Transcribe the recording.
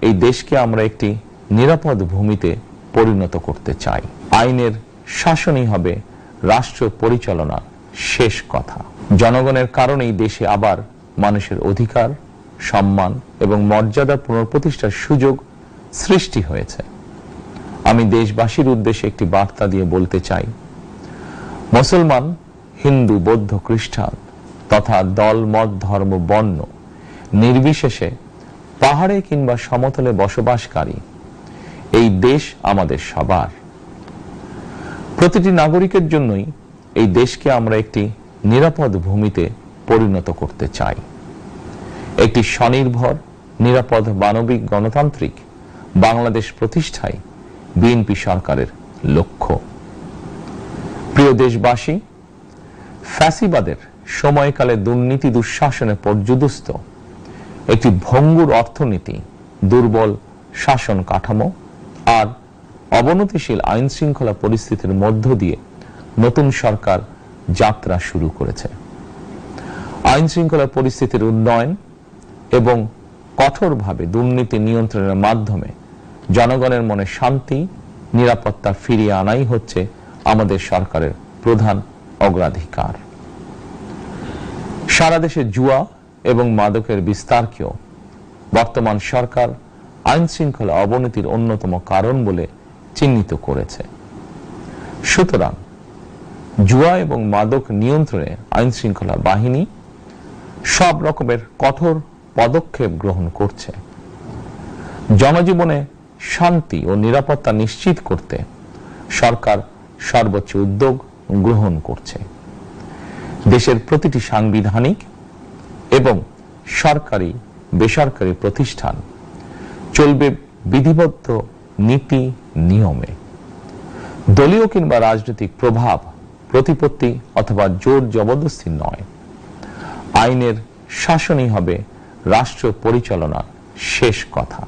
এই দেশকে আমরা একটি নিরাপদ ভূমিতে পরিণত করতে চাই। আইনের শাসনই হবে রাষ্ট্র পরিচালনার শেষ কথা। জনগণের কারণেই দেশে আবার মানুষের অধিকার, সম্মান এবং মর্যাদা পুনঃপ্রতিষ্ঠার সুযোগ সৃষ্টি হয়েছে। আমি দেশবাসীর উদ্দেশ্যে একটি বার্তা দিয়ে বলতে চাই, মুসলমান, হিন্দু, বৌদ্ধ, খ্রিস্টান তথা দল, মত, ধর্ম, বর্ণ নির্বিশেষে পাহাড়ে কিংবা সমতলে বসবাসকারী এই দেশ আমাদের সবার। প্রতিটি নাগরিকের জন্যই এই দেশকে আমরা একটি নিরাপদ ভূমিতে পরিণত করতে চাই। একটি স্বনির্ভর, নিরাপদ, মানবিক, গণতান্ত্রিক বাংলাদেশ প্রতিষ্ঠাই বিএনপি সরকারের লক্ষ্য। প্রিয় দেশবাসী, ফ্যাসিবাদের সময়কালে দুর্নীতি, দুঃশাসনে পর্যুদস্ত একটি ভঙ্গুর অর্থনীতি, দুর্বল শাসন কাঠামো আর অবনতিশীল আইন শৃঙ্খলা পরিস্থিতির মধ্য দিয়ে নতুন সরকার যাত্রা শুরু করেছে। আইন শৃঙ্খলা পরিস্থিতির উন্নয়ন এবং কঠোরভাবে দুর্নীতি নিয়ন্ত্রণের মাধ্যমে জনগণের মনে শান্তি, নিরাপত্তা ফিরিয়ে আনাই হচ্ছে আমাদের সরকারের প্রধান অগ্রাধিকার। সারা দেশে জুয়া এবং মাদকের বিস্তারকেও বর্তমান সরকার আইন শৃঙ্খলা অবনতির অন্যতম কারণ বলে চিহ্নিত করেছে। সুতরাং জুয়া এবং মাদক নিয়ন্ত্রণে আইন শৃঙ্খলা বাহিনী সব রকমের কঠোর পদক্ষেপ গ্রহণ করছে। জনজীবনে শান্তি ও নিরাপত্তা নিশ্চিত করতে সরকার সর্বোচ্চ উদ্যোগ গ্রহণ করছে। দেশের প্রতিটি সাংবিধানিক এবং সরকারি, বেসরকারি প্রতিষ্ঠান চলবে বিধিবদ্ধ নীতি নিয়মে। দলীয় কিংবা রাজনৈতিক প্রভাব, প্রতিপত্তি অথবা জোর জবরদস্তি নয়। আইনের শাসনই হবে রাষ্ট্র পরিচালনার শেষ কথা।